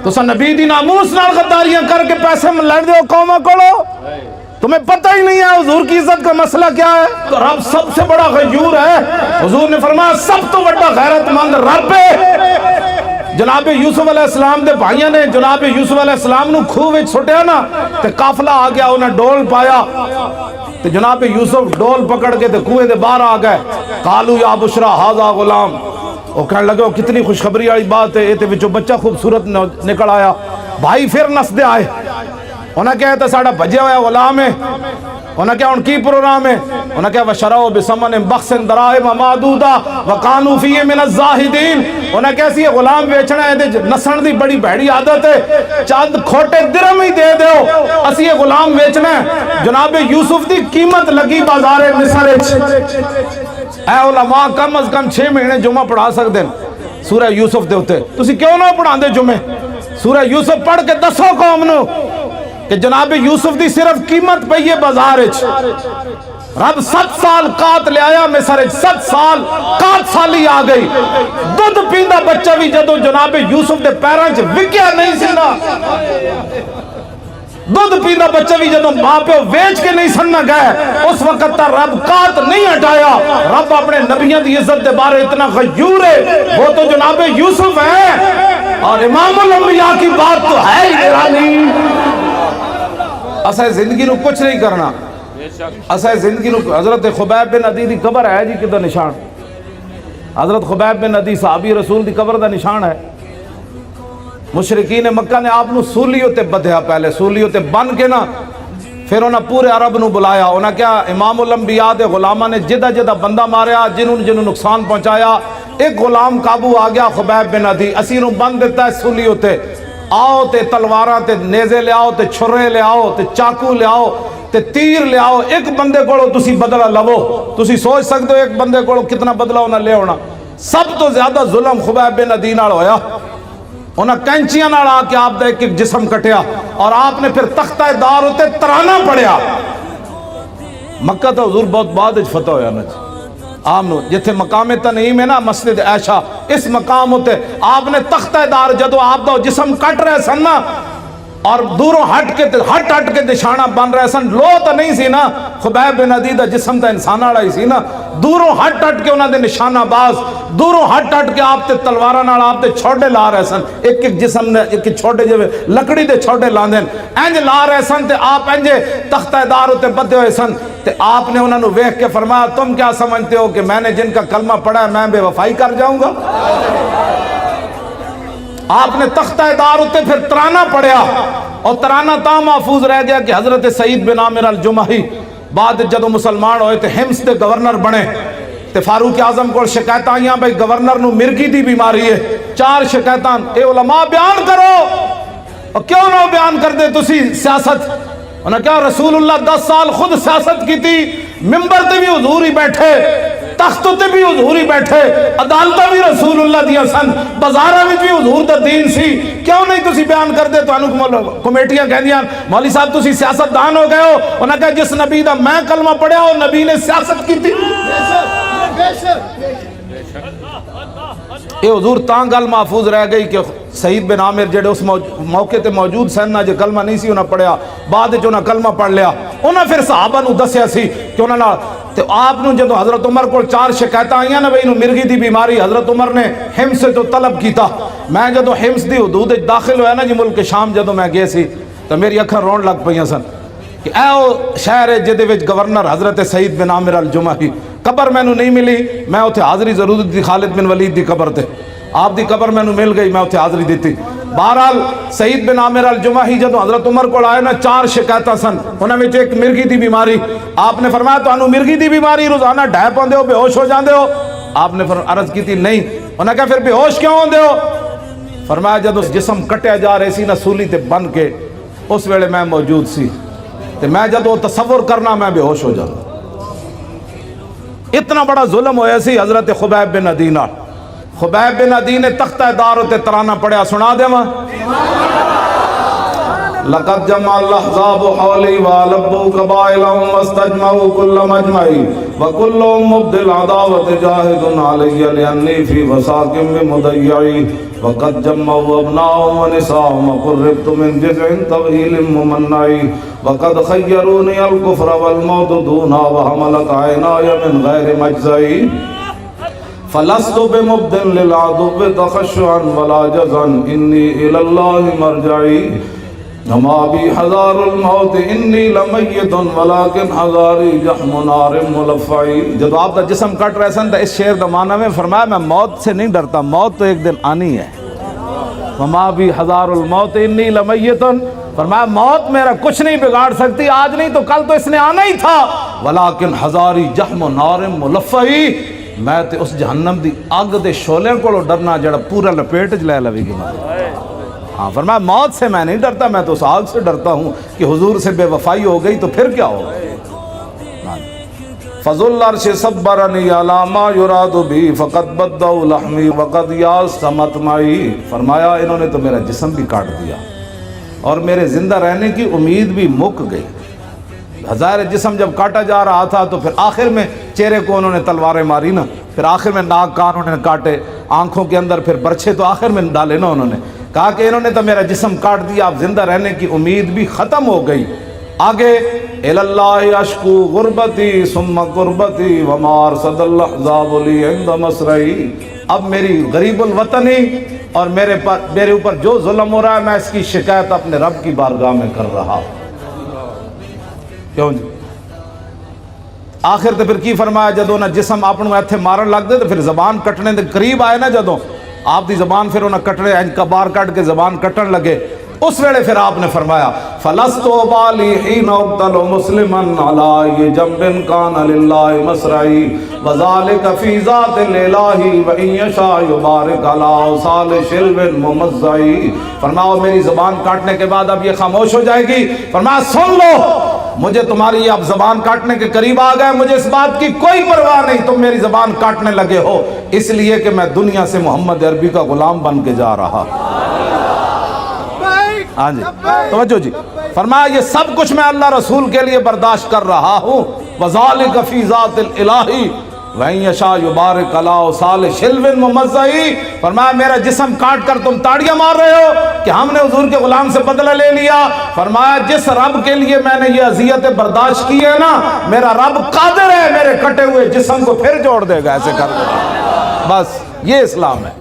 تو نبی دی ناموس نال غداریاں کر کے پیسے لڑ دے قوماں کولو، تمہیں پتہ ہی نہیں ہے حضور کی عزت کا مسئلہ کیا ہے؟ تو رب سب سے بڑا غیور ہے۔ حضور نے فرمایا سب تو بڑا غیرت مند رب ہے۔ جناب یوسف علیہ السلام دے بھائیاں نے جناب یوسف علیہ السلام نو کھوہ وچ سٹیا نا تے قافلہ آ گیا، انہیں ڈول پایا تے جناب یوسف ڈول پکڑ کے تے کنویں دے باہر آ گئے۔ قالوا یا بشرا ھذا غلام، وہ کہنے لگے وہ کتنی خوشخبری والی بات ہے، یہ تے وچوں بچہ خوبصورت نکل آیا۔ بھائی پھر نسدے آئے، انہیں کہا تھا ساڑھا بھجے ہویا غلام ہے، انہیں کہا ان کی پروگرام ہے، انہیں کہا وَشَرَوْا بِثَمَنٍ بَخْسٍ دَرَاهِمَ مَعْدُودَةٍ وَكَانُوا فِيهِ مِنَ الزَّاهِدِينَ، انہیں کہا سی غلام بیچنا ہے، نسن دی بڑی بھیڑی عادت ہے، چاند کھوٹے درم ہی دے دیو، اسی یہ غلام بیچنا ہے۔ جناب یوسف دی قیمت لگی بازار مصر وچ۔ اے علماء کم از کم 6 مہینے جمعہ پڑھا سکتے ہیں سورہ یوسف دے ہوتے، تسی کیوں نہ پڑھا دے جمعے؟ سورہ یوسف پڑھ کے دسو قوم نو کہ جناب یوسف دی صرف قیمت پئی ہے بازار وچ۔ رب 7 سال قات لے آیا مصر وچ، 7 سال قات سالی آ گئی، دودھ پیندا بچہ بھی جدوں جناب یوسف دے پیراں وچ وکیا نہیں سی نا، دودھ پیندا بچہ بھی جدوں ماں پیو ویچ کے نہیں سننا گئے، اس وقت تا رب قات نہیں ہٹایا۔ رب اپنے نبیوں دی عزت دے بارے اتنا غیور ہے، وہ تو جناب یوسف ہے، اور امام الانبیاء کی بات تو ہے ہی ایرانی۔ اسے زندگی نو کچھ نہیں کرنا، اسے زندگی نو حضرت خبیب بن عدی دی قبر ہے جی کدھر نشان، حضرت خبیب بن عدی صحابی رسول دی قبر دا نشان ہے۔ مشرکین مکہ نے آپ نو سولیوں تے بدھیا، پہلے سولیوں تے بن کے نا پھر انہاں پورے عرب نو بلایا، انہاں کیا امام الانبیاء دے غلامہ نے جدہ جدہ بندہ ماریا، جنہوں نقصان پہنچایا، ایک غلام قابو آ گیا خبیب بن عدی، اسی نو بند دیتا ہے سولیوں تے، آؤ تے تلواراں تے نیزے لے آؤ تے چھرے لے آؤ تے چاقو لے آؤ تے تیر لے آؤ، ایک بندے کو تسی بدلہ لو، تسی سوچ سکتے ہو ایک بندے کو کتنا بدلہ ہونا لے ہونا۔ سب تو زیادہ ظلم خبیب بن عدی نال ہویا، انہاں کینچیاں نال آ کے آپ دا ایک ایک جسم کٹیا، اور آپ نے پھر تختہ دار ہوتے ترانہ پڑیا۔ مکہ تو حضور بہت بعد اچ فتح ہویا نا جی، آمنو جتھے مقام تنعیم ہے نا مسجد عائشہ، اس مقام ہوتے آپ نے تختہ دار جدو آپ دا جسم کٹ رہے سن نا، اور دوروں ہٹ کے نشانہ بن رہے سن، لو تو نہیں سی نا، خبیب بن عدی دا جسم تا انسان آڑا ہی سی نا، دوروں ہٹ کے انہاں دے نشانہ باز، دوروں ہٹ کے آپ تے تلوارہ نال آپ تے چھوڑے لا رہے سن، ایک ایک جسم نے ایک چھوڑے جو لکڑی دے چھوڑے لاندین اینج لا رہے سن، تے آپ اینجے تختہ دار ہوتے بدے ہوئے سن، تے آپ نے انہوں نے ویکھ کے فرمایا تم کیا سمجھتے ہو کہ میں نے جن کا کلمہ پڑھا ہے میں بے وفائی کر جاؤں گا؟ آپ نے تختہ دار ہوتے پھر ترانہ پڑھیا، اور ترانہ تا محفوظ رہ گیا کہ حضرت سعید بن عامر الجمحی بعد جدو مسلمان ہوئے تھے ہمس تے گورنر بنے، تے فاروق اعظم کو شکایت آئیاں بھئی گورنر نو مرگی دی بیماری ہے، 4 شکایتان، اے علماء بیان کرو، اور کیوں نہ بیان کر دے تسی سیاست؟ انہوں نے کہا رسول اللہ 10 سال خود سیاست کی تھی، ممبر تے بھی حضور ہی بیٹھے، تخت تے بھی حضور ہی بیٹھے، عدالتہ بھی رسول اللہ دیا سن، بازارہ بھی حضور دا دین سی، کیوں نہیں تسی بیان کر دے؟ تو انہوں کمیٹیاں کہہ دیا مولوی صاحب تسی سیاست دان ہو گئے ہو، انہوں نے کہا جس نبی دا میں کلمہ پڑھیا ہو نبی نے سیاست کی تھی۔ یہ حضور تاں گل محفوظ رہ گئی کہ سعید بن عامر جڑے اس موقع تے موجود سن نا، جو کلمہ نہیں سی انہاں پڑھیا، بعد جو انہاں کلمہ پڑھ لیا، انہاں پھر صحابہ نو دسیا سی کہ انہاں نا، تو آپ نو جدو حضرت عمر کو 4 شکایت آئیاں نا بھئی نو مرگی دی بیماری، حضرت عمر نے حمص سے تو طلب کیتا، میں جدو حمص دی حدود داخل ہویا نا جی ملک شام جدو میں گئے سی، تو میری اکھاں رون لگ پئیاں سن کہ اے او شہر ہے جدے وچ گورنر حضرت سعید بن عامر الجمحی، قبر میں نو نہیں ملی، میں اتھے حاضری ضرور دی خالد بن ولید دی قبر تے، آپ دی قبر میں نو مل گئی، میں اتھے حاضری دیتی۔ بہرحال سعید بن عامر الجمحی جدو حضرت عمر کو آئے نا 4 شکایتاں سن، انہاں وچ ایک مرگی دی بیماری، آپ نے فرمایا تو انہوں مرگی دی بیماری روزانہ ڈھے پاندے ہو بے ہوش ہو جاندے ہو؟ آپ نے عرض کی تھی نہیں، انہوں نے کہا پھر بے ہوش کیوں ہوندے ہو؟ فرمایا جدو جسم کٹیا جا رہے سی نا سولی تے بن کے، اس ویلے میں موجود سی، تے میں جدو تصور کرنا میں بے ہوش ہو جاتا۔ اتنا بڑا ظلم ہویا سی حضرت خبیب بن عدی نال۔ خبیب بن عدی نے تختہ دار تے ترانہ پڑھیا، سنا دے ماں لقد جمع الاحزاب حولی والبوا قبائلهم واستجمعوا كل مجمعی وكلهم مبدل عداوت جاہد علی لانی فی وساق مضیعی وقد جمعوا ابناءهم ونساءهم وقربت من جذع طويل ممنع وقد خيروني الكفر والموت دونا وحملت عيناي من غير مجزع فلست بمبد للعدو تخشعا ولا جزعا انی الى اللہ مرجعی وما بی حذار الموت انی لمیت ولکن حذاری جحم نار ملفعی. جب آپ کا جسم کٹ رہے سن تو اس شعر کا معنی میں فرمایا میں موت سے نہیں ڈرتا، موت تو ایک دن آنی ہے. وما بی حذار الموت انی لمیت، فرمایا موت میرا کچھ نہیں بگاڑ سکتی، آج نہیں تو کل تو اس نے آنا ہی تھا. ولکن حذاری جحم نار ملفعی، میں تے اس جہنم دی اگ دے شعلے کو ڈرنا جڑا پورا لپیٹ چ لے لوے گی. ہاں فرمایا موت سے میں نہیں ڈرتا، میں تو اس آگ سے ڈرتا ہوں کہ حضور سے بے وفائی ہو گئی تو پھر کیا ہوگا. فضل العرش صبرنی علی ما یراد بی فقد بدوا لحمی وقد یاس مطمعی. فرمایا انہوں نے تو میرا جسم بھی کاٹ دیا اور میرے زندہ رہنے کی امید بھی مک گئی. ہزار جسم جب کاٹا جا رہا تھا تو پھر آخر میں چہرے کو انہوں نے تلواریں ماری نا، پھر آخر میں ناک کان انہوں نے کاٹے، آنکھوں کے اندر پھر برچھے تو آخر میں ڈالے نا. انہوں نے کہا کہ انہوں نے تو میرا جسم کاٹ دیا، اب زندہ رہنے کی امید بھی ختم ہو گئی. آگے الاللہ اشکو غربتی ثم قربتی وما ارصد الاحزاب لی عند مسرعی. اب میری غریب الوطنی اور میرے اوپر جو ظلم ہو رہا ہے میں اس کی شکایت اپنے رب کی بارگاہ میں کر رہا. کیوں جی آخر تو پھر کی فرمایا جدوں نہ جسم اپنوں ایتھے مارن لگ دے تو پھر زبان کٹنے دے قریب آئے نا، جدوں آپ دی زبان پھر انہیں کٹنے کا بار کٹ کے زبان کٹن لگے، اس ویلے پھر آپ نے فرمایا فلست بالی حین اقتل مسلما علی جنب کان للہ مسرعی وذالک فی ذات الالہ وان یشاء یبارک علی اوصال شلو ممزعی. فرمایا میری زبان کاٹنے کے بعد اب یہ خاموش ہو جائے گی. فرمایا سن لو، مجھے تمہاری اب زبان کاٹنے کے قریب آ گئے، مجھے اس بات کی کوئی پرواہ نہیں تم میری زبان کاٹنے لگے ہو، اس لیے کہ میں دنیا سے محمد عربی کا غلام بن کے جا رہا. ہاں جی توجہ جی. فرمایا یہ سب کچھ میں اللہ رسول کے لیے برداشت کر رہا ہوں. وذالک فی ذات الالہ وَإِن يَشَاء يُبَارِكْ عَلَىٰ أَوْصَالِ شِلْوٍ مُمَزَّعٍ. فرمایا میرا جسم کاٹ کر تم تاڑیاں مار رہے ہو کہ ہم نے حضور کے غلام سے بدلہ لے لیا. فرمایا جس رب کے لیے میں نے یہ اذیتیں برداشت کی ہے نا، میرا رب قادر ہے میرے کٹے ہوئے جسم کو پھر جوڑ دے گا ایسے کر کے. بس یہ اسلام ہے.